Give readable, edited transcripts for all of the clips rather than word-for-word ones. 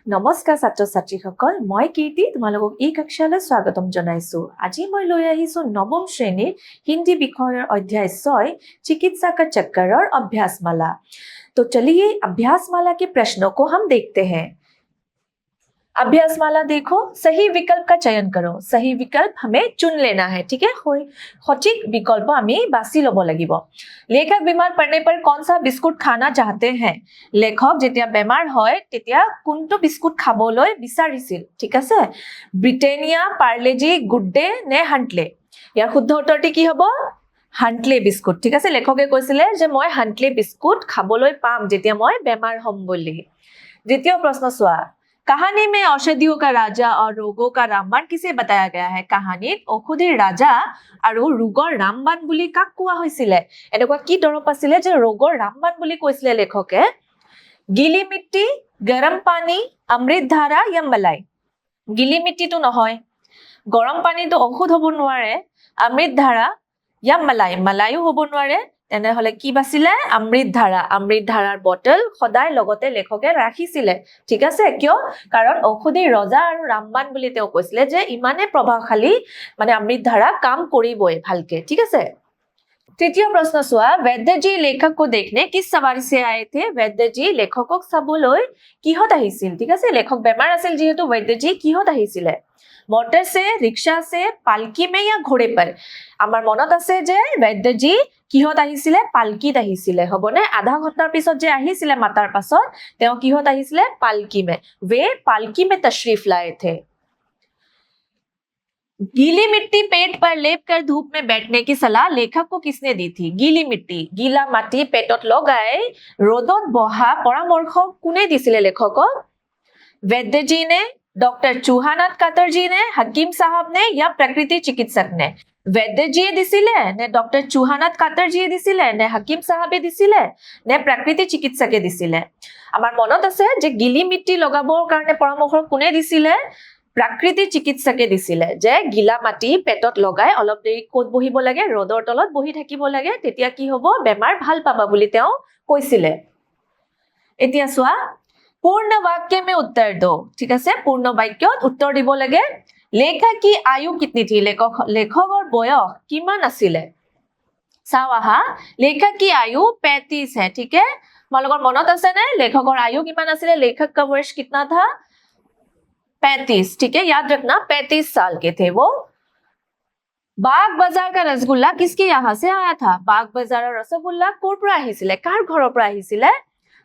নমস্কাৰ ছাত্ৰ ছাত্ৰীসকল মই কীৰ্তি তোমালোকক এই কক্ষালৈ স্বাগতম জনাইছো আজি মই লৈ আহিছো নৱম শ্ৰেণীৰ হিন্দী বিষয়ৰ অধ্যায় 6 चिकित्सा का चक्कर और अभ्यासमाला। तो चलिए अभ्यासमाला के प्रश्नों को हम देखते हैं। अभ्यासमाला देखो, सही विकल्प का चयन करो। सही विकल्प हमें चुन लेना है, ठीक है। सठिक विकल्प आमी बासी लब লাগিব। लेखक बीमार पड़ने पर कौन सा बिस्कुट खाना चाहते हैं? लेखक जेतिया बेमार হয় তেতিয়া কোনটো বিস্কুট খাবলৈ বিচাৰিছিল, ঠিক আছে। ব্ৰিটেনিয়া, পাৰ্লেজি, গুড ডে নে হান্টলে? ইয়াৰ শুদ্ধ উত্তৰটি কি হ'ব? হান্টলে বিস্কুট, ঠিক আছে। লেখকে কৈছিলে যে মই হান্টলে বিস্কুট খাবলৈ পাম যেতিয়া মই বেমাৰ হ'ম বুলি। দ্বিতীয় प्रश्न চোৱা। कहानी में औषधियों का राजा और रोगों का रामबाण किसे बताया गया है? कहानीत औषधिर राजा আৰু ৰোগৰ ৰামবাণ বুলি কাক কোৱা হৈছিলে? এনেকুৱা কি দৰৱ আছিলে যে ৰোগৰ ৰামবাণ বুলি কৈছিলে লেখকে? গিলি মিट्टी, গৰম পানী, অমৃত ধাৰা या मलाई? গিলি মিट्टीটো নহয়, গৰম পানীটো ঔষধ হ'ব নোৱাৰে, অমৃত ধাৰা या मलाई, মলাইও হ'ব নোৱাৰে। তেনেহলে কি বাছিলে? অমৃত ধাৰা। অমৃত ধাৰাৰ বটল সদায় লগতে লেখকে ৰাখিছিলে, ঠিক আছে। কিয়? কাৰণ ঔষধিৰ ৰজা আৰু ৰামবাণ বুলি তেওঁ কৈছিলে যে ইমানে প্ৰভাৱশালী মানে অমৃত ধাৰা কাম কৰিবই ভালকে, ঠিক আছে। তৃতীয় प्रश्न চোৱা। वैद्य जी लेखक को देखने किस सवारी से आए थे? वैद्य जी लेखকক চাবলৈ কিহত আহিছিল, ঠিক আছে। লেখক বেমাৰ আছিল যেহেতু वैद्य जी কিহত আহিছিলে? मोटर से, रिक्शा से, पालकी में या घोड़े पर? আমাৰ মনত আছে যে वैद्य जी কিহত আহিছিলে? পালকিত আহিছিলে, হবনে? আধা ঘণ্টাৰ পিছত যে আহিছিলে মাতাৰ পাছত তেওঁ কিহত আহিছিলে? পালকি में। वे पालकी में तशरीफ लाए थे। गीली मिट्टी पेट पर लेपकर धूप में बैठने की सलाह लेखक को किसने दी थी? गीली मिट्टी, गीला माटी पेटत लगाई र'दत बहा परामर्श कोने दिছিলে लेखকক? वैद्य जी ने, डॉक्टर चौहानाथ कातर जी ने, हकीम साहब ने या प्रकृति चिकित्सक ने? वैद्य जी दिছিলে ने डॉक्टर चौहानाथ कातर जी दिছিলে ने हकीम साहबे दिছিলে ने प्रकृति चिकित्सके दिছিলে? আমাৰ মনত আছে যে গিলি মিट्टी লগাবৰ কাৰণে পৰামৰ্শ কোনে দিছিলে? প্ৰাকৃতি চিকিৎসকে দিছিলে যে গিলা মাটি পেটত লগাই অলপ দেৰি কোত বহিব লাগে, ৰ'দৰ তলত বহি থাকিব লাগে, তেতিয়া কি হ'ব? বেমাৰ ভাল পাবা বুলি তেওঁ কৈছিলে। এতিয়া চোৱা, पूर्ण वाक्य में उत्तर दो, ठीक है। पूर्ण वाक्यत उत्तर দিব লাগে। लेखक की आयु कितनी थी? लेखকৰ বয়স কিমান আছিলে? চাও আহা, लेखक की आयु 35 है, ठीक है। তোমালোকৰ মনত আছে নে लेखকৰ आयु কিমান আছিলে? लेखक का वर्ष कितना था? 35, ठीक है। याद रखना 35 साल के थे वो। बाग बाजार का रसगुल्ला किसके यहाँ से आया था? बाग बाजाৰৰ रसगुल्ला ক'ৰ পৰা আহিছিলে? কাৰ ঘৰৰ পৰা আহিছিলে?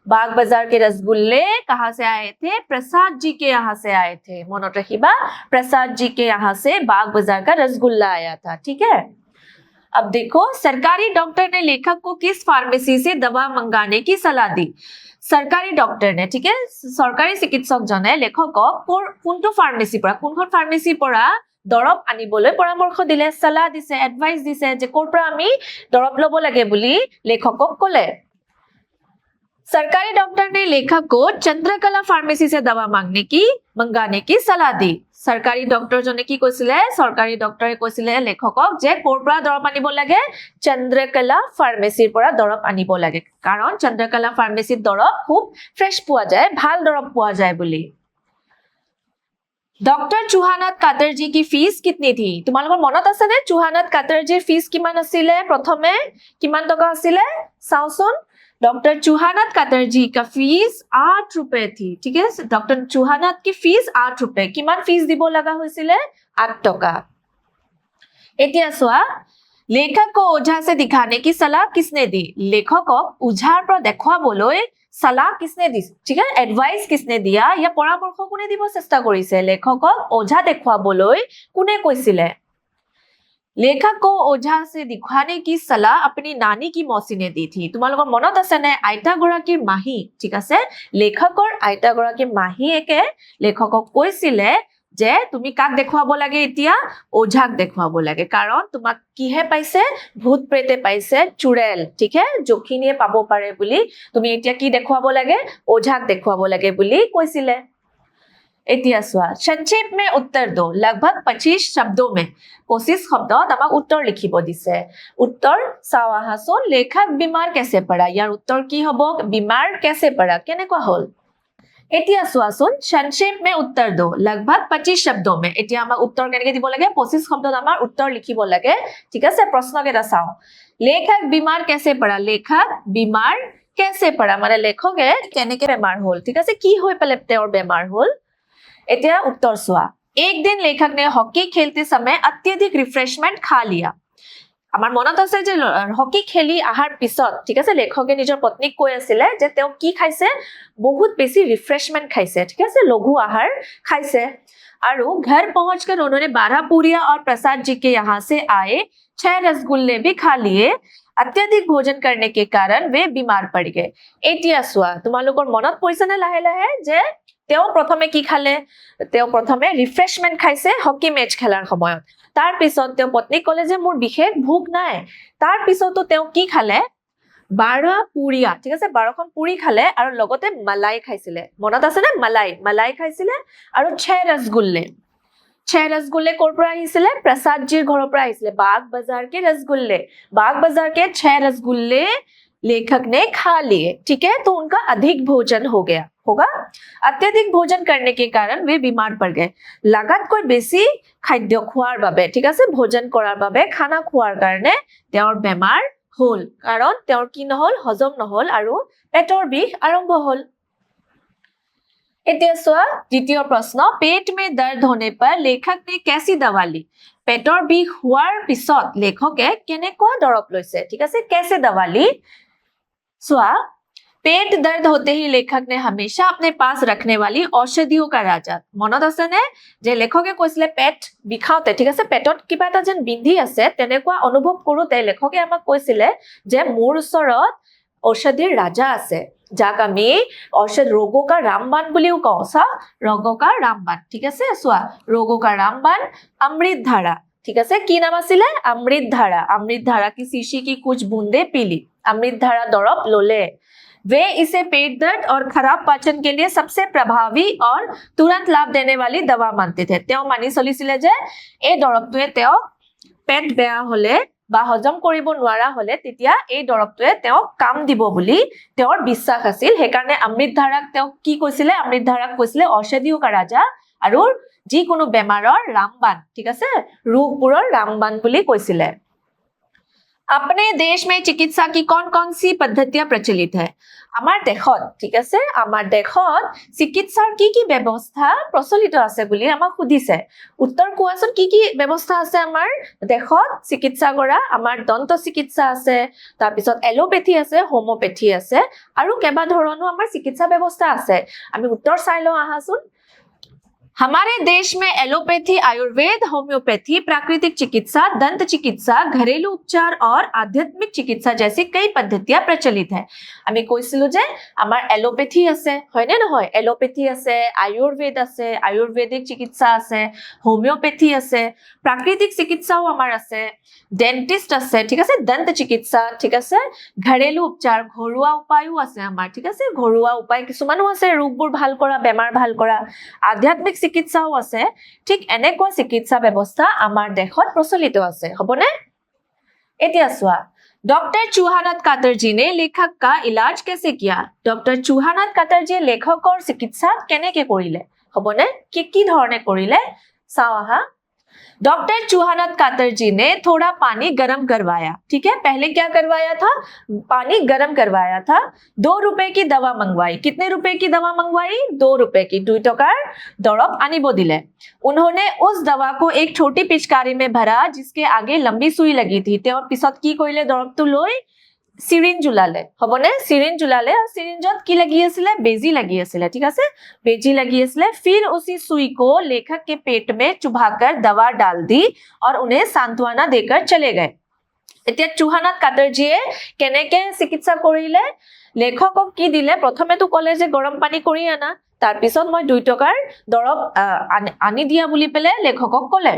बाग बाजार के रसगुल्ले कहां से आए थे? प्रसाद जी के यहाँ से आए थे। मनोट रखिबा, प्रसाद जी के यहाँ से बाग बाजार का रसगुल्ला आया था, ठीक है। अब देखो, सरकारी डॉक्टर ने लेखक को किस फार्मेसी से दवा मंगाने की सलाह दी? सरकारी डॉक्टर ने, ठीक है, सरकारी चिकित्सक जने लेखকক কোনটো ফাৰ্মেসি পৰা, কোনখন ফাৰ্মেসি পৰা দৰব আনিবলৈ পৰামৰ্শ দিলে, সলাহ দিছে, এডভাইস দিছে যে ক'ৰ পৰা আমি দৰব ল'ব লাগে বুলি লেখকক ক'লে। सरकारी डॉक्टर ने लेखक को चंद्रकला फार्मेसी से दवा मंगाने की सलाह दी। सरकारी डॉक्टर जने की কৈছিলে? सरकारी डॉक्टरे কৈছিলে লেখকক যে ক'ৰ পৰা দৰব আনিব লাগে? চন্দ্ৰকলা ফাৰ্মেসিৰ পৰা দৰব আনিব লাগে, কাৰণ চন্দ্ৰকলা ফাৰ্মেসিত দৰব খুব ফ্ৰেশ পোৱা যায়, ভাল দৰব পোৱা যায় বুলি। डॉक्टर चौहानाथ कातर जी की फीस कितनी थी? তোমালোকৰ মনত আছে নে চৌহানাথ কাটাৰ जीर फीस কিমান আছিলে? প্ৰথমে কিমান টকা আছিলে চাওচোন। डॉक्टर चौहानाथ कातर जी का फीस 8 रुपए थी, ठीक है। डॉक्टर चौहानाथ की फीस 8 रुपए। किमान फीस দিব লগা হৈছিলে? 8 টকা। এতিয়া চোৱা, लेखक को ओझा से दिखाने की सलाह किसने दी? लेखকক ওঝাৰ পৰা দেখুৱাবলৈ सलाह किसने दी, ठीक है। एडवाइस किसने दिया या পৰামৰ্শ কোনে দিব চেষ্টা কৰিছে? लेखকক ওঝা দেখুৱাবলৈ কোনে কৈছিলে? लेखक को ओझा से दिखाने की सलाह अपनी नानी की मौसी ने दी थी। তোমালোকৰ মনত আছে নে আইতা গৰাকীৰ মাহী, ঠিক আছে। লেখকৰ আইতা গৰাকীৰ মাহীয়েকে লেখকক কৈছিলে যে তুমি কাক দেখুৱাব লাগে? এতিয়া ওঝাক দেখুৱাব লাগে, কাৰণ তোমাক কিহে পাইছে? ভূত প্ৰেতে পাইছে, চুৰেল, ঠিক है, জখিনীয়ে পাব পাৰে বুলি তুমি এতিয়া কি দেখুৱাব লাগে? ওঝাক দেখুৱাব লাগে বুলি কৈছিলে। এতিয়া চোৱা, संक्षेप में उत्तर दो। लगभग 25 शब्दों में 25 शब्दত আমাক উত্তৰ লিখিব দিছে। উত্তৰ চাও আহাচোন। लेखक बीमार कैसे पड़ा? ইয়াৰ উত্তৰ কি হ'ব? बीमार कैसे पड़ा কেনেকুৱা হ'ল? এতিয়া চোৱাচোন संक्षेप में उत्तर दो लगभग 25 शब्दों में এতিয়া আমাক উত্তৰ কেনেকৈ দিব লাগে 25 শব্দত আমাৰ উত্তৰ লিখিব লাগে ঠিক আছে প্ৰশ্ন কেইটা চাও लेखक बीमार कैसे पड़ा लेखक बीमार कैसे पड़ा মানে লেখকে কেনেকৈ বেমাৰ হ'ল ঠিক আছে কি হৈ পেলে তেওঁৰ বেমাৰ হ'ল এতিয়া উত্তৰ চোৱা एक दिन लेखक ने हॉकी खेलते समय अत्यधिक रिफ्रेशमेंट खा लिया আমাৰ মনত আছে যে হকি খেলি আহাৰ পিছত ঠিক আছে লেখকে নিজৰ পত্নীক কৈ আছিল যে তেওঁ কি খাইছে বহুত বেছি ৰিফ্ৰেশমেন্ট খাইছে ঠিক আছে লঘু আহাৰ খাইছে আৰু घर पहुंचकर उन्होंने 12 पूरियां और प्रसाद जी के यहां से आए 6 रसगुल्ले भी खा लिए अत्यधिक भोजन करने के कारण वे बीमार पड़ गए এতিয়া সোৱা তোমালোকৰ মনত পৰিছে নে লাহে লাহে যে তেওঁ প্ৰথমে কি খালে তেওঁ প্ৰথমে ৰিফ্ৰেশমেন্ট খাইছে হকি মেচ খেলাৰ সময়ত তাৰ পিছত তেওঁ পত্নী কলে যে মোৰ বিশেষ ভোক নাই তাৰ পিছতো তেওঁ কি খালে 12 পুৰিয়া ঠিক আছে 12খন পুৰি খালে আৰু লগতে মলাই খাইছিলে মনত আছে নে মলাই খাইছিলে আৰু 6 ৰসগुल्ले 6 रसगुल्ले कोर पर আহিছিলে प्रसाद जी घरों पर আহিছিলে बाग बाजार के रसगुल्ले बाग बाजार के 6 रसगुल्ले लेखक ने खा लिए ठीक है तो उनका अधिक भोजन हो गया होगा अत्यधिक भोजन करने के कारण वे बीमार पड़ गए लगात कोई बेसी खाद्य খোৱাৰ বাবে ঠিক আছে ভোজন কৰাৰ বাবে খানা খোৱাৰ কাৰণে তেওঁৰ বেমাৰ হল কাৰণ তেওঁৰ কি নহল হজম নহল আৰু পেটৰ বিষ আৰম্ভ হল এতিয়া সোৱা দ্বিতীয় প্ৰশ্ন পেট में दर्द होने पर लेखक ने कैसी दवा ली পেটৰ বিষ হোৱাৰ পিছত লেখকে কেনেকুৱা দৰৱ লৈছে ঠিক আছে कैसे दवा ली सोआ पेट दर्द होते ही लेखक ने हमेशा अपने पास रखने वाली औषधियों का राजा মনত আছে নে যে লেখকে কৈছিলে পেট বিখাওতে ঠিক আছে পেটত কিবা এটা যেন বিন্ধি আছে তেনেকুৱা অনুভৱ কৰোতে লেখকে আমাক কৈছিলে যে মোৰ ওচৰত औषधिर राजा আছে যাক আমি औषध रोगों का रामबाण বুলিও কওঁ সা रोगों का रामबाण ঠিক আছে সোয়া रोगों का रामबाण अमृत धारा ठीक है की नाम आसिले अमृत धारा की शीशी की कुछ बूंदे पीली अमृत धारा दरब लोले वे इसे पेट दर्द और खराब पाचन के लिए सबसे प्रभावी और तुरंत लाभ देने वाली दवा मानते थे तेও मानि চলিছিলে যে এই দৰবটোৱে তেও পেট বেয়া হলে বা হজম কৰিব নোৱাৰা হলে তেতিয়া এই দৰবটোৱে তেও কাম দিব বুলি তেওঁৰ বিশ্বাস আছিল হেকাৰণে অমৃত ধাৰাক তেও কি কৈছিলে অমৃত ধাৰাক কৈছিলে औषधियों का राजा আৰু যিকোনো বেমাৰৰ ৰামবাণ ঠিক আছে ৰোগবোৰৰ ৰামবাণ বুলি কৈছিলে अपने देश में चिकित्सा की कौन-कौन सी पद्धतियां प्रचलित है আমাৰ দেশত ঠিক আছে আমাৰ দেশত চিকিৎসাৰ কি ব্যৱস্থা প্ৰচলিত আছে বুলি আমাক সুধিছে উত্তৰ কোৱাচোন কি ব্যৱস্থা আছে আমাৰ দেশত চিকিৎসা কৰা আমাৰ দন্ত চিকিৎসা আছে তাৰ পিছত এলোপেথি আছে হোমিওপেথি আছে আৰু কেবা ধৰণৰ আমাৰ চিকিৎসা ব্যৱস্থা আছে আমি উত্তৰ চাই লওঁ আহাচোন हमारे देश में एलोपैथी आयुर्वेद होम्योपैथी प्राकृतिक चिकित्सा दंत चिकित्सा घरेलू उपचार और आध्यात्मिक चिकित्सा जैसी कई पद्धतियां प्रचलित है আমি কৈছিলো যে আমাৰ এলোপেথি আছে হয়নে নহয় এলোপেথি আছে আয়ুৰ্বেদ আছে আয়ুৰ্বেদিক চিকিৎসা আছে হোমিওপেথি আছে প্ৰাকৃতিক চিকিৎসাও আমাৰ আছে ডেন্টিষ্ট আছে ঠিক আছে দন্ত চিকিৎসা ঠিক আছে ঘৰেলু উপচাৰ ঘৰুৱা উপায়ও আছে আমাৰ ঠিক আছে ঘৰুৱা উপায় কিছুমানো আছে ৰোগবোৰ ভাল কৰা বেমাৰ ভাল কৰা আধ্যাত্মিক চিকিৎসাও আছে ঠিক এনেকুৱা চিকিৎসা ব্যৱস্থা আমাৰ দেশত প্ৰচলিত আছে হবনে এতিয়া সোৱা डॉक्टर चूहानाथ कातर जी ने लेखक का इलाज कैसे किया डॉक्टर चूहानाथ कातर जी लेखक और चिकित्सा केनेके करिले हबने की धरणे करिले सावा डॉक्टर चूहानाथ कातर जी ने थोड़ा पानी गर्म करवाया ठीक है पहले क्या करवाया था पानी गर्म करवाया था 2 रुपए की दवा मंगवाई कितने रुपए की दवा मंगवाई 2 रुपए की 2 टकार दरब आनिबो दिले उन्होंने उस दवा को एक छोटी पिचकारी में भरा जिसके आगे लंबी सुई लगी थी ते और पिছত की कइले दरबটো লৈ সিরিঞ্জ জুলালে হবনে সিরিঞ্জ জুলালে और সিরিঞ্জত কি লাগি আছিলে বেজি লাগি আছিলে ঠিক আছে बेजी लगी इसलिए फिर उसी सुई को लेखक के पेट में चुभाकर दवा डाल दी और उन्हें सांत्वना देकर चले गए এতিয়া চুহানাথ কাটাৰজীয়ে কেনেকে চিকিৎসা কৰিলে লেখকক কি দিলে প্ৰথমে তো কলে যে গৰম পানী কৰি আনা তাৰ পিছত মই 2 টকাৰ দৰব আনি দিয়া বুলি পেলে লেখকক কলে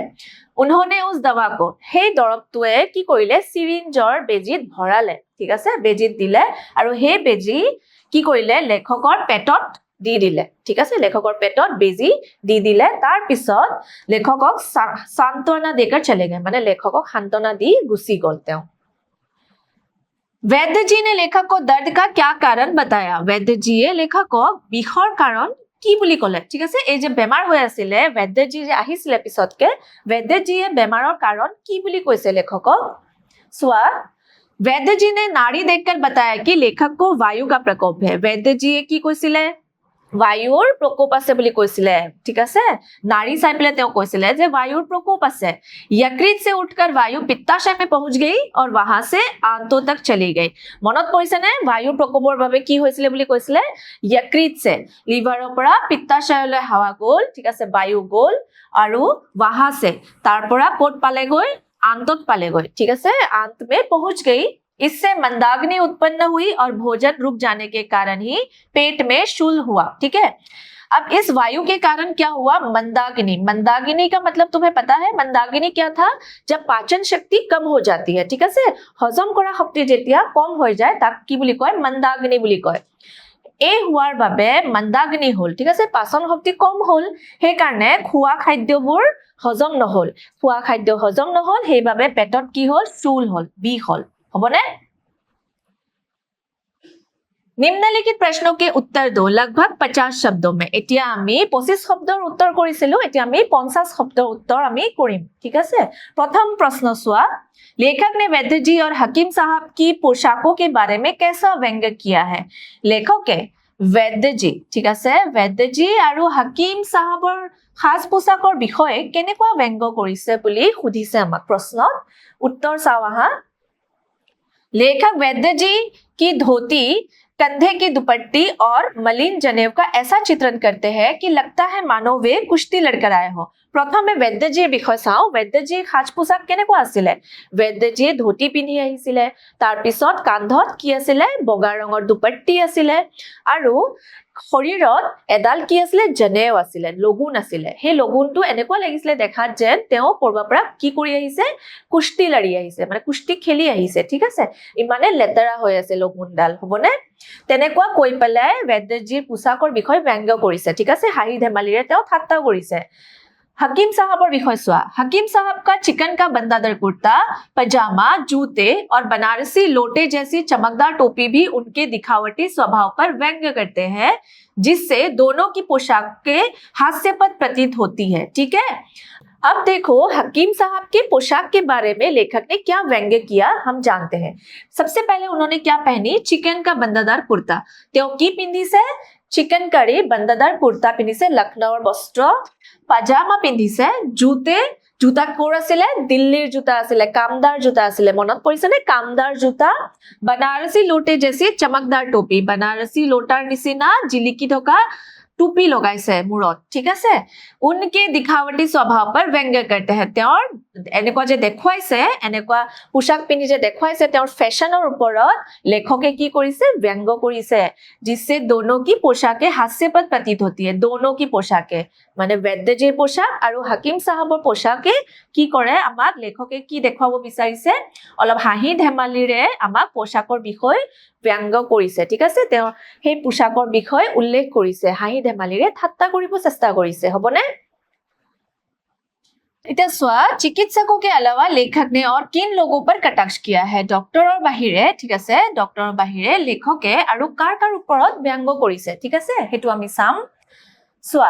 उन्होंने उस दवा को हे दरबटुए की करिले सिरिंजर बेजित भराले ठीक আছে बेजित दिले আৰু हे बेजी की करिले लेखকৰ पेटत দি দিলে ঠিক আছে লেখকৰ পেটত বেজি দি দিলে তাৰ পিছত লেখকক সান্তনা দেकर चले गए মানে লেখকক সান্তনা দি গুছি গল তেও वैद्य जी ने लेखक को दर्द का क्या कारण बताया वैद्य जी लेखक को বিষৰ कारण কি বুলি ক'লে ঠিক আছে এই যে বেমাৰ হৈ আছিলে वैद्यजी যে আহিছিলে পিছতকে वैद्यजीয়ে বেমাৰৰ কাৰণ কি বুলি কৈছে লেখকক সোৱা वैद्यजी ने नाड़ी देखकर बताया कि लेखक को वायु का प्रकोप है वैद्यजीয়ে কি কৈছিলে वायुर प्रकोप আছে বুলি কৈছিলে ঠিক আছে नाड़ी চাই পেলে তেওঁ কৈছিলে যে वायुर प्रकोप আছে यकृत से उठकर वायु पित्ताशय में पहुंच गई और वहां से आंतों तक चली गई মনত পৰিছে নে वायुर प्रकोपर বাবে কি হৈছিলে বুলি কৈছিলে यकृत से লিভাৰৰ পৰা পিত্তাশয়লৈ হাৱা গল ঠিক আছে বায়ু গল আৰু वहां से তাৰ পৰা কোট পালে গৈ आंतों पाले गए ठीक है अंत में पहुंच गई इससे मंदाग्नि उत्पन्न हुई और भोजन रुक जाने के कारण ही पेट में शूल हुआ ठीक है अब इस वायु के कारण क्या हुआ मंदाग्नि मंदाग्नि का मतलब तुम्हें पता है मंदाग्नि क्या था जब पाचन शक्ति कम हो जाती है ठीक है हजम करा शक्ति जेतिया कम हो जाए ताक की বুলি কয় मंदाग्नि বুলি কয় এই হোৱাৰ বাবে मंदाग्नि হল ঠিক আছে পাচন শক্তি কম হল সেই কাৰণে খোৱা খাদ্যবোৰ হজম নহল খোৱা খাদ্য হজম নহল সেইভাবে পেটত কি হল চুল হল বিষ হল হবনে निम्नलिखित प्रश्नों के उत्तर दो लगभग 50 शब्दों में এতিয়া আমি 25 শব্দৰ উত্তৰ কৰিছিলো এতিয়া আমি 50 শব্দৰ উত্তৰ আমি কৰিম ঠিক আছে प्रथम प्रश्न সোৱা लेखक ने वैद्यजी और हकीम साहब की पोशाकों के बारे में कैसा व्यंग्य किया है लेखके वैद्यजी ठीक আছে वैद्यजी আৰু हकीम साहबर खास पोशाকৰ বিষয়ে কেনেকুৱা ব্যঙ্গ কৰিছে বুলি সুধিছে আমাক প্ৰশ্নত उत्तर চাও আহা लेखक वैद्यजी की धोती कंधे की दुपट्टी और मलिन जनेऊ का ऐसा चित्रण करते हैं कि लगता है मानो वे कुश्ती लड़कर आए हो प्रथमे वैद्यजीৰ বিষয় চাও वैद्यजीৰ সাজ পোছাক কেনেকুৱা আছিল वैद्यजीয়ে ধুতি পিন্ধি আহিছিল তাৰ পিছত কান্ধত কি আছিল বগা ৰঙৰ দুপট্টি আছিল আৰু শৰীৰত এডাল কি আছিল জনেও আছিল লগুন আছিল হে লগুনটো এনেকুৱা লাগিছিল দেখাত যেন তেওঁ পৰবা পৰা কি কৰি আহিছে কুস্তি লৰি আহিছে মানে কুস্তি খেলি আহিছে ঠিক আছে ইমানে লেতেৰা হৈ আছে লগুনডাল হবনে তেনেকুৱা কৈ পেলাই वैद्यजीৰ পোছাকৰ বিষয় ব্যঙ্গ কৰিছে ঠিক আছে হাঁহি ধেমালিৰে তেওঁ ঠাট্টা কৰিছে हकीम साहबर विषय सोआ हकीम साहब का चिकन का बंदादर कुर्ता पजामा जूते और बनारसी लोटे जैसी चमकदार टोपी भी उनके दिखावटी स्वभाव पर व्यंग्य करते हैं जिससे दोनों की पोशाक के हास्यपद प्रतीत होती है ठीक है अब देखो हकीम साहब के पोशाक के बारे में लेखक ने क्या व्यंग्य किया हम जानते हैं सबसे पहले उन्होंने क्या पहनी चिकन का बंदादार कुर्ता त्यो की पिंधी से चिकन करी बंदादार कुर्ता पिंधी से लखनऊर वस्त्र पाजामा पिंधी से जूते जूता कोर आছিলে दिल्लीर जूता आছিলে कामदार जूता आছিলে মনত পৰিছে নে कामदार जूता बनारसी लोटे जैसी चमकदार टोपी बनारसी लोटार निसिना जिलिकी থকা टोपी लगाइছে মুৰত ঠিক আছে उनके दिखावटी स्वभाव पर व्यंग्य करते हैं তেওঁৰ এনেকুৱা যে দেখুৱাইছে এনেকুৱা পোশাক পিন্ধি যে দেখুৱাইছে তেওঁৰ ফ্যাশনৰ ওপৰত লেখকে কি কৰিছে व्यंग्य কৰিছে जिससे दोनों की पोशाकें हास्यपद प्रतीत होती है दोनों की पोशाकें মানে वैद्यजीৰ পোশাক আৰু हकीम साहबर পোশাকে কি কৰে আমাক লেখকে কি দেখাব বিচাৰিছে অলপ হাঁহি ধেমালিৰে আমাক পোশাকৰ বিষয় ব্যঙ্গ কৰিছে ঠিক আছে তেওঁ সেই পোশাকৰ বিষয় উল্লেখ কৰিছে হাঁহি ধেমালিৰে ঠাট্টা কৰিব চেষ্টা কৰিছে হবনে इतना स्वा चिकित्सकों के अलावा लेखक ने और किन लोगों पर कटाक्ष किया है डॉक्टर और बाहिरे ठीक আছে डॉक्टर और बाहिरे लेखके আৰু কাৰ কাৰ ওপৰত ব্যঙ্গ কৰিছে ঠিক আছে হেতু আমি সাম स्वा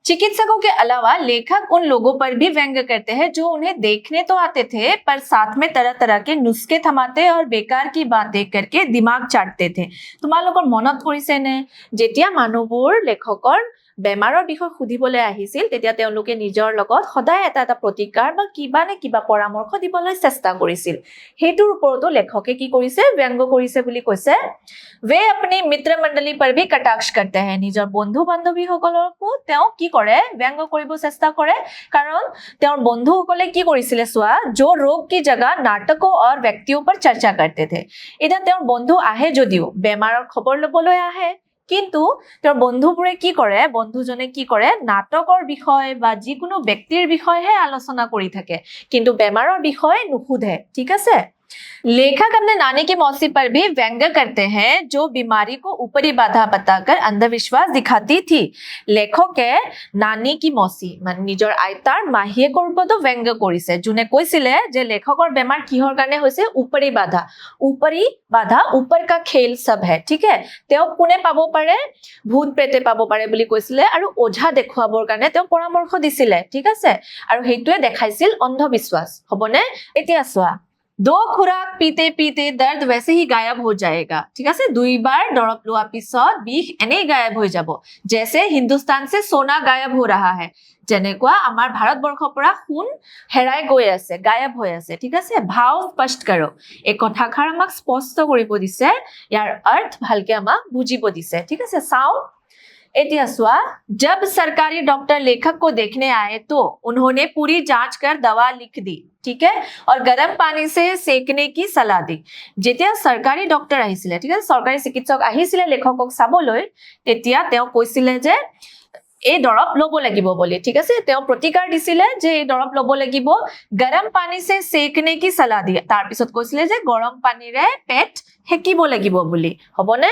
चिकित्सकों के अलावा लेखक उन लोगों पर भी व्यंग्य करते हैं जो उन्हें देखने तो आते थे पर साथ में तरह तरह के नुस्खे थमाते और बेकार की बात देख करके दिमाग चाटते थे তোমালোকৰ মনত পৰিছে নে যেতিয়া মানুহবোৰ লেখকৰ বেমাৰৰ বিষয় খুদিবলৈ আহিছিল তেতিয়া তেওঁলোকে নিজৰ লগত সদায় এটা এটা প্ৰতিকাৰ বা কিবা নে কিবা পৰামৰ্শ দিবলৈ চেষ্টা কৰিছিল হেতুৰ ওপৰতো লেখকে কি কৰিছে ব্যঙ্গ কৰিছে বুলি কৈছে वे अपनी मित्र मंडली पर भी कटाक्ष करते हैं নিজৰ বন্ধু বান্ধৱীসকলকো তেওঁ কি কৰে ব্যঙ্গ কৰিব চেষ্টা কৰে কাৰণ তেওঁৰ বন্ধুসকলে কি কৰিছিল সোৱা जो रोग की जगह नाटकों और व्यक्तियों पर चर्चा करते थे এটা তেওঁৰ বন্ধু আহে যদিও বেমাৰৰ খবৰ লবলৈ আহে কিন্তু তেওঁৰ বন্ধুবোৰে কি কৰে বন্ধুজনে কি কৰে নাটকৰ বিষয় বা যিকোনো ব্যক্তিৰ বিষয়হে আলোচনা কৰি থাকে কিন্তু বেমাৰৰ বিষয় নুখুধে ঠিক আছে लेखक अपने नानी की मौसी पर भी व्यंग्य करते हैं जो बीमारी को ऊपरी बाधा बताकर अंधविश्वास दिखाती थी लेखके नानी की मौसी মানে নিজৰ আইতাৰ মাহীয়েকৰ ওপৰতো ব্যংগ কৰিছে যোনে কৈছিলে যে লেখকৰ বেমাৰ কিহৰ কাৰণে হৈছে ऊपरी बाधा ऊपर का खेल सब है ठीक है তেওঁ কোনে পাব পাৰে ভূত প্ৰেতে পাব পাৰে বুলি কৈছিলে আৰু ওঝা দেখুৱাবৰ কাৰণে তেওঁ পৰামৰ্শ দিছিলে ঠিক আছে আৰু হেইটোৱে দেখাইছিল অন্ধবিশ্বাস হবনে এতিয়া চোৱা दो खुराक पीते पीते दर्द वैसे ही गायब हो जाएगा ठीक है दुई बार दरब लोआ पिছত बिख एने गायब हो जाब जैसे हिंदुस्तान से सोना गायब हो रहा है যেনেকুৱা আমাৰ ভাৰতবৰ্ষৰ পৰা খুন হেৰাই গৈ আছে গায়ব হৈ আছে ঠিক আছে ভাও স্পষ্ট কৰক এই কথাষাৰ আমাক স্পষ্ট কৰিব দিছে ইয়াৰ অৰ্থ ভালকে আমাক বুজিব দিছে ঠিক আছে চাও एतिया सुआ जब सरकारी डॉक्टर लेखक को देखने आए तो उन्होंने पूरी जांच कर दवा लिख दी ठीक है और गर्म पानी से सेकने की सलाह दी जेतिया सरकारी डॉक्टर आहिसिले ठीक है सरकारी चिकित्सक आहिसिले लेखকক চাবলৈ তেতিয়া তেওঁ কৈছিলে যে এই দৰব লব লাগিব বুলি ঠিক আছে তেওঁ প্ৰতিকাৰ দিছিলে যে এই দৰব লব লাগিব গৰম পানী से सेकने की सलाह दी তাৰ পিছত কৈছিলে যে গৰম পানীৰে পেট হেকিব লাগিব বুলি হবনে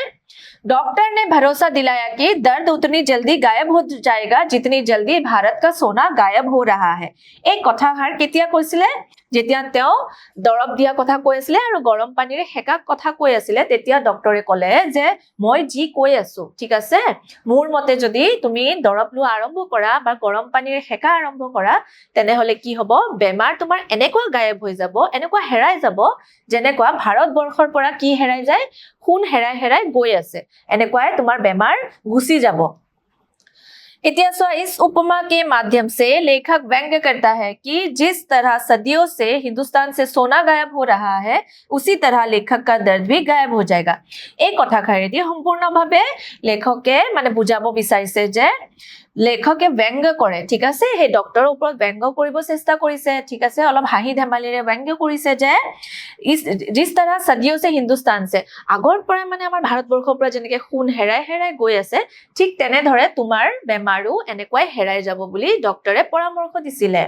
डॉक्टर ने भरोसा दिलाया कि दर्द उतनी जल्दी गायब हो जाएगा जितनी जल्दी भारत का सोना गायब हो रहा है एक কথাষাৰ কেতিয়া কৈছিলে যেতিয়া তেওঁ দৰব দিয়া কথা কৈ আছিল আৰু গৰম পানীৰে হেকা কথা কৈ আছিল তেতিয়া ডক্টৰে ক'লে যে মই জি কৈ আছো ঠিক আছে মোৰ মতে যদি তুমি দৰব লোৱা আৰম্ভ কৰা বা গৰম পানীৰে হেকা আৰম্ভ কৰা তেনে হলে কি হ'ব বেমাৰ তোমাৰ এনেকুৱা গায়ব হৈ যাব এনেকুৱা হেৰাই যাব যেনেকুৱা ভাৰতবৰ্ষৰ পৰা কি হেৰাই যায় খুন হেৰাই হেৰাই গৈ আছে এনেকুৱাই তোমাৰ বেমাৰ গুছি যাব इतिहास इस उपमा के माध्यम से लेखक व्यंग्य करता है कि जिस तरह सदियों से हिंदुस्तान से सोना गायब हो रहा है उसी तरह लेखक का दर्द भी गायब हो जाएगा एक কথাষাৰে দি সম্পূৰ্ণভাৱে লেখকে মানে বুজাব বিচাৰিছে যে লেখকে ব্যংগ কৰে ঠিক আছে হে ডক্টৰৰ ওপৰত ব্যংগ কৰিব চেষ্টা কৰিছে ঠিক আছে অলপ হাঁহি ধেমালিৰে ব্যংগ কৰিছে যে जिस तरह सदियों से हिंदुस्तान से আগৰ পৰা মানে আমাৰ ভাৰতবৰ্ষৰ পৰা যেনেকৈ খুন হেৰাই হেৰাই গৈ আছে ঠিক তেনে ধৰে তোমাৰ বেমাৰো এনেকৈ হেৰাই যাব বুলি ডক্টৰে পৰামৰ্শ দিছিলে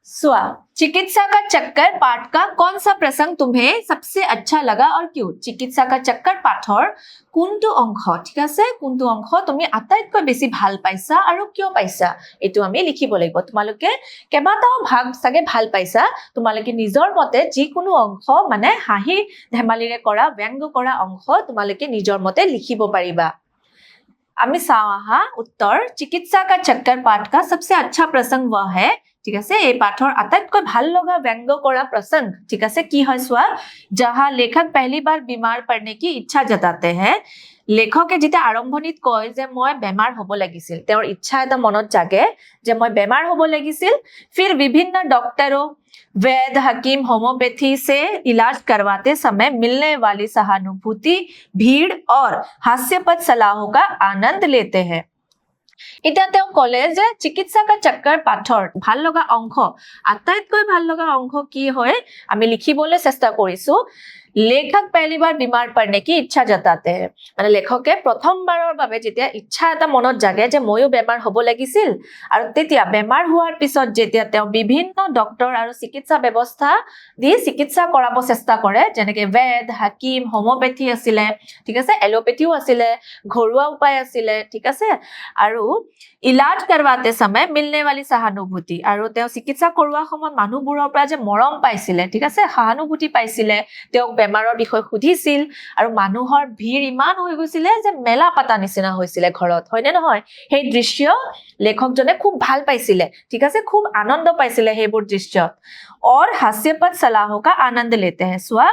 सुआ चिकित्सा का चक्कर पाठ का कौन सा प्रसंग तुम्हें सबसे अच्छा लगा और क्यों चिकित्सा का चक्कर पाठर কোনটো অংশ ঠিক আছে কোনটো অংশ তুমি আটাইতকৈ বেছি ভাল পাইছা আৰু কিয় পাইছা এটো আমি লিখিব লাগিব তোমালোকে কেবাটাও ভাগ সাগে ভাল পাইছা তোমালোকে নিজৰ মতে যি কোনো অংশ মানে হাঁহি ধেমালিৰে কৰা ব্যংগ কৰা অংশ তোমালোকে নিজৰ মতে লিখিব পাৰিবা আমি চাও আহা উত্তৰ চিকিৎসা का चक्कर पाठ का सबसे अच्छा प्रसंग वह है ঠিক আছে এই পাঠৰ আটাইতকৈ ভাল লগা ব্যংগ কৰা প্ৰসংগ ঠিক আছে কি হয় সোৱা जहां लेखक पहली बार बीमार पड़ने की इच्छा जताते हैं लेखके जेटा आरंभणित কয় যে মই বেমাৰ হ'ব লাগিছিল তেওঁৰ ইচ্ছা এটা মনত জাগে যে মই বেমাৰ হ'ব লাগিছিল फिर विभिन्न डॉक्टरों वैद्य हकीम होम्योपैथी से इलाज करवाते समय मिलने वाली सहानुभूति भीड़ और हास्यपद सलाहों का आनंद लेते हैं এতিয়া তেওঁ কলে যে চিকিৎসা का चक्कर পাঠৰ ভাল লগা অংশ আটাইতকৈ ভাল লগা অংশ কি হয় আমি লিখিবলৈ চেষ্টা কৰিছো लेखक पहली बार बीमार पड़ने की इच्छा जताते हैं মানে লেখকে প্ৰথমবাৰৰ বাবে যেতিয়া ইচ্ছা এটা মনত জাগে যে ময়ো বেমাৰ হ'ব লাগিছিল আৰু তেতিয়া বেমাৰ হোৱাৰ পিছত যেতিয়া তেওঁ বিভিন্ন ডক্টৰ আৰু চিকিৎসা ব্যৱস্থা দি চিকিৎসা কৰাব চেষ্টা কৰে যেনেকৈ বেদ হাকিম হোমিওপেথি আছিল ঠিক আছে এলোপেথিও আছিল ঘৰুৱা উপায় আছিল ঠিক আছে আৰু ইলাজ करवाते समय मिलने वाली सहानुभूति আৰু তেওঁ চিকিৎসা কৰোৱা সময়ত মানুহবোৰৰ পৰা যে মৰম পাইছিল ঠিক আছে সহানুভূতি পাইছিল তেওঁ বেমাৰৰ বিষয় খুদিছিল আৰু মানুহৰ ভিৰ ইমান হৈ গৈছিল যে মেলা পাতা নিচিনা হৈছিল ঘৰত হয়নে নহয় সেই দৃশ্য লেখকজনে খুব ভাল পাইছিল ঠিক আছে খুব আনন্দ পাইছিল হেবোৰ দৃশ্যত और हास्यपद सलाहों का आनंद लेते हैं सुआ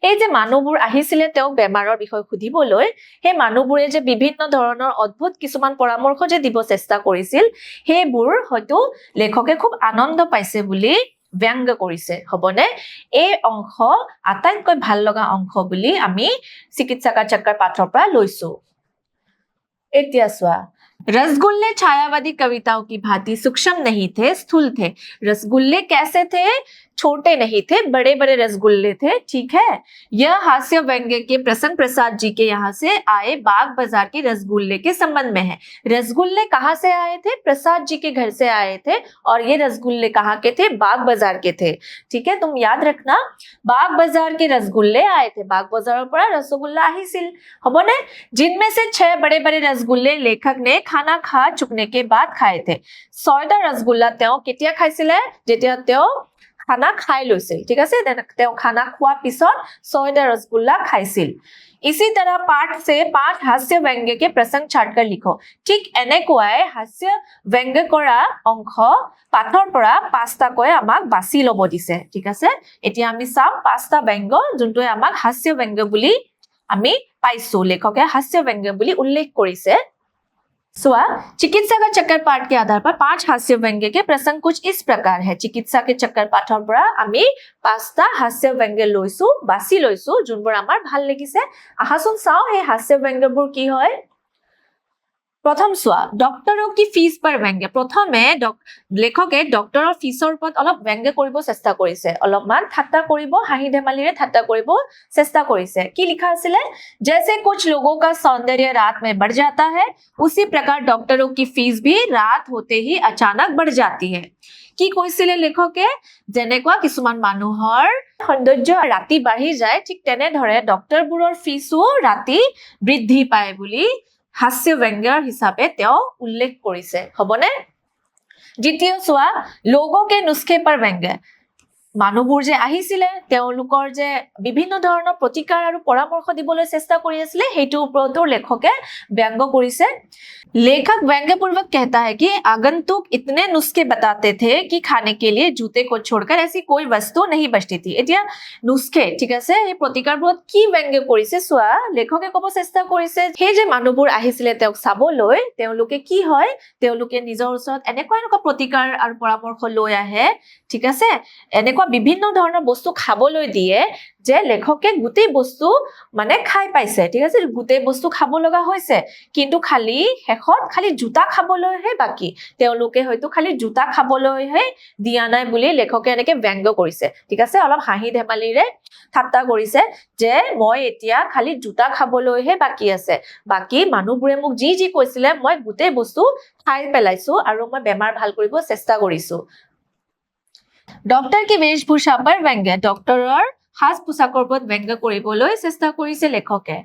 এই যে মানুহবোৰ আহিছিল তেওঁ বেমাৰৰ বিষয় খুদিবলৈ হে মানুহবোৰে যে বিভিন্ন ধৰণৰ অদ্ভুত কিছুমান পৰামৰ্শ যে দিব চেষ্টা কৰিছিল হেবোৰ হয়তো লেখকে খুব আনন্দ পাইছে বুলি ব্যংগ কৰিছে হবনে এই অংশ আটাইতকৈ ভাল লগা অংশ বুলি আমি চিকিৎসা का चक्कर পাঠৰ পৰা লৈছো এতিয়া সোৱা रसगुल्ले छायावादी कविताओं की भांति सूक्ष्म नहीं थे, स्थूल थे। रसगुल्ले कैसे थे? छोटे नहीं थे, बड़े बड़े रसगुल्ले थे। ठीक है, यह हास्य व्यंग्य के प्रसन्न प्रसाद जी के यहाँ से आए बाग बाजार के रसगुल्ले के संबंध में है। रसगुल्ले कहाँ से आए थे? प्रसाद जी के घर से आए थे, और ये रसगुल्ले कहाँ के थे? बाग बाजार के थे। ठीक है, तुम याद रखना, बाग बाजार के रसगुल्ले आए थे, बाग बाजार पर रसगुल्ला আহিছিল, হবনে? जिनमें से 6 बड़े बड़े रसगुल्ले लेखक ने खाना खा चुकने के बाद खाए थे। 6টা रसगुल्ला তেওঁ কেতিয়া খাইছিলে? যেতিয়া তেওঁ खाना खाई লৈছিল। ঠিক আছে, তেওঁ खाना খোৱা পিছত 6টা रसगुल्ला खाইছিল। इसी तरह पाठ से 5 हास्य व्यंग्य के प्रसंग छाटकर लिखो। ठीक এনেকুৱাই हास्य व्यंग्य কৰা অংশ পাঠৰ পৰা 5টাকৈ আমাক বাছি লব দিছে। ঠিক আছে, এতিয়া আমি চাম 5টা ব্যংগ যোনটোৱে আমাক हास्य व्यंग्य বুলি আমি পাইছো, লেখকে हास्य व्यंग्य বুলি उल्लेख কৰিছে। सुआ, चिकित्सा का चक्कर पाठ के आधार पर 5 हास्य व्यंग्य के प्रसंग कुछ इस प्रकार है। चिकित्सा के चक्कर पाठৰ পৰা আমি 5টা हास्य व्यंग्य লৈছো, বাছি লৈছো, যোনবোৰ আমাৰ ভাল লাগিছে। আহাচোন চাও এই हास्य व्यंग्যবোৰ কি হয়। प्रथम सुआ, डॉक्टरों की फीस पर व्यंग्य। प्रथमे लेखके डॉक्टৰৰ ফিছৰ ওপৰত অলপ ব্যংগ্য কৰিব চেষ্টা কৰিছে, অলপমান ঠাট্টা কৰিব, হাঁহি ধেমালিৰে ঠাট্টা কৰিব চেষ্টা কৰিছে। কি লিখা আছিলে? जैसे कुछ लोगों का सौंदर्य रात में बढ़ जाता है, उसी प्रकार डॉक्टरों की फीस भी रात होते ही अचानक बढ़ जाती है। কি কৈছিলে লেখকে? যেনেকুৱা কিছুমান মানুহৰ সৌন্দৰ্য ৰাতি বাঢ়ি যায়, ঠিক তেনেদৰে ডক্টৰবোৰৰ ফিসও ৰাতি বৃদ্ধি পায় বুলি हास्य व्यंग्य हिसाबे তেওঁ উল্লেখ কৰিছে, হবনে? দ্বিতীয় সোয়া, लोगों के नुस्खे पर व्यंग्य। মানুহবোৰ যে আহিছিলে, তেওঁলোকৰ যে বিভিন্ন ধৰণৰ প্ৰতিকাৰ আৰু পৰামৰ্শ দিবলৈ চেষ্টা কৰি আছিলে, হেইটোৰ ওপৰতো লেখকে ব্যংগ কৰিছে। लेखक व्यंग्यपूर्वक कहता है कि आगंतुक इतने नुस्खे बताते थे कि खाने के लिए जूते को छोड़कर ऐसी कोई वस्तु नहीं बचती थी। এতিয়া নুস্খে, ঠিক আছে, এই প্ৰতিকাৰবোৰত কি ব্যংগ কৰিছে চোৱা, লেখকে ক'ব চেষ্টা কৰিছে সেই যে মানুহবোৰ আহিছিলে তেওঁক চাবলৈ, তেওঁলোকে কি হয়, তেওঁলোকে নিজৰ ওচৰত এনেকুৱা প্ৰতিকাৰ আৰু পৰামৰ্শ লৈ আহে। ঠিক আছে, এনেকুৱা বিভিন্ন ধৰণৰ বস্তু খাবলৈ দিয়ে যে লেখকে গোটেই বস্তু মানে খাই পাইছে। ঠিক আছে, গোটেই বস্তু খাব লগা হৈছে, কিন্তু খালি শেষত খালি জোতা খাবলৈহে বাকি, তেওঁলোকে হয়তো খালি জোতা খাবলৈহে দিয়া নাই বুলি লেখকে এনেকে ব্যংগ কৰিছে। ঠিক আছে, অলপ হাঁহি ধেমালিৰে ঠাট্টা কৰিছে যে মই এতিয়া খালি জোতা খাবলৈহে বাকি আছে, বাকি মানুহবোৰে মোক যি যি কৈছিলে মই গোটেই বস্তু খাই পেলাইছো আৰু মই বেমাৰ ভাল কৰিব চেষ্টা কৰিছো। डॉक्टर की वेशभूषा पर व्यंग्य। डॉक्टৰৰ खास पोशाকৰ ওপৰত व्यंग्य কৰিবলৈ চেষ্টা কৰিছে লেখকে।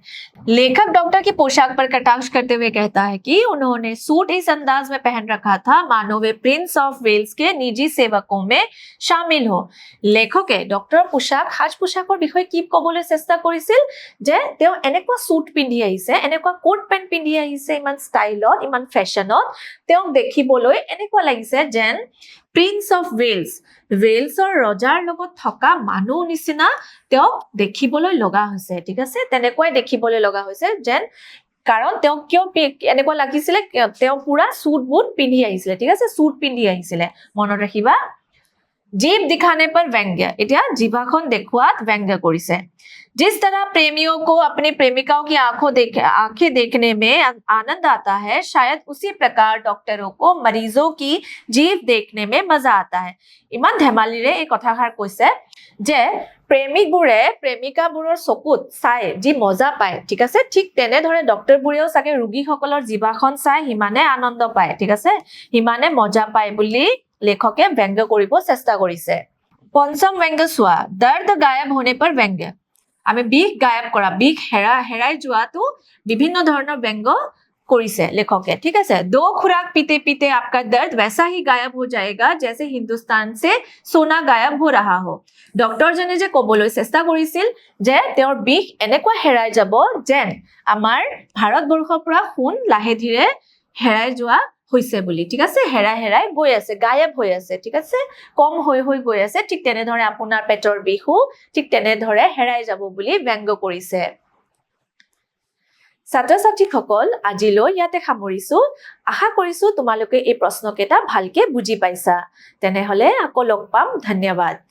लेखक डॉक्टर की पोशाक पर कटाक्ष करते हुए कहता है कि उन्होंने सूट इस अंदाज में पहन रखा था मानो वे प्रिंस ऑफ वेल्स के निजी सेवकों में शामिल हो। লেখকে ডক্টৰৰ পোশাক, সাজ পোশাকৰ বিষয়ে কি ক'বলৈ চেষ্টা কৰিছিল যে তেওঁ এনেকুৱা सूट পিন্ধি আহিছে, এনেকুৱা কোট পেন্ট পিন্ধি আহিছে, ইমান ষ্টাইলত, ইমান ফেশ্বনত, তেওঁক দেখিবলৈ এনেকুৱা লাগিছে যেন প্ৰিন্স অফ वेल्स, वेल्सৰ ৰজাৰ লগত থকা মানুহ নিচিনা তেওঁক দেখিবলৈ লগা হৈছে। ঠিক আছে, তেনেকুৱাই দেখিবলৈ লগা হৈছে যেন, কাৰণ তেওঁ কিয় এনেকুৱা লাগিছিলে, তেওঁ পুৰা सूट বুট পিন্ধি আহিছিলে। ঠিক আছে, सूट পিন্ধি আহিছিলে, মনত ৰাখিবা। जीभ दिखाने पर व्यंग्य। এতিয়া জিভাখন দেখুৱাত व्यंग्य কৰিছে। जिस तरह प्रेमियों को अपनी प्रेमिकाओं की आंखें देखने में आनंद आता है, शायद उसी प्रकार डॉक्टरों को मरीजों की जीभ देखने में मजा आता है। ইমান ধেমালিৰে এই কথাষাৰ কৈছে যে প্ৰেমিকবোৰে প্ৰেমিকাবোৰৰ চকুত চাই যি মজা পায়, ঠিক আছে, ঠিক তেনেদৰে ডক্টৰবোৰেও চাগে ৰোগীসকলৰ জিভাখন চাই সিমানে আনন্দ পায়। ঠিক আছে, সিমানে মজা পায় বুলি লেখকে ব্যংগ কৰিব চেষ্টা কৰিছে। পঞ্চম ব্যংগ চোৱা, दर्द गायब होने पर व्यंग्य। আমি বিষ গায়ব কৰা, বিষ হেৰাই যোৱাটো বিভিন্ন ধৰণৰ ব্যংগ কৰিছে লেখকে। ঠিক আছে, दो खुराक पीते पीते आपका दर्द वैसा ही गायब हो जाएगा जैसे हिंदुस्तान से सोना गायब हो रहा हो। ডক্টৰজনে যে ক'বলৈ চেষ্টা কৰিছিল যে তেওঁৰ বিষ এনেকুৱা হেৰাই যাব যেন আমাৰ ভাৰতবৰ্ষৰ পৰা সোণ লাহে ধীৰে হেৰাই যোৱা হৈছে বুলি। ঠিক আছে, হেৰাই গৈ আছে, গায়ব হৈ আছে, ঠিক আছে, কম হৈ গৈ আছে, ঠিক তেনেদৰে আপোনাৰ পেটৰ বিষো ঠিক তেনেদৰে হেৰাই যাব বুলি ব্যংগ কৰিছে। ছাত্ৰ ছাত্ৰীসকল, আজিলৈ ইয়াতে সামৰিছো। আশা কৰিছো তোমালোকে এই প্ৰশ্নকেইটা ভালকে বুজি পাইছা। তেনেহলে আকৌ লগ পাম। ধন্যবাদ।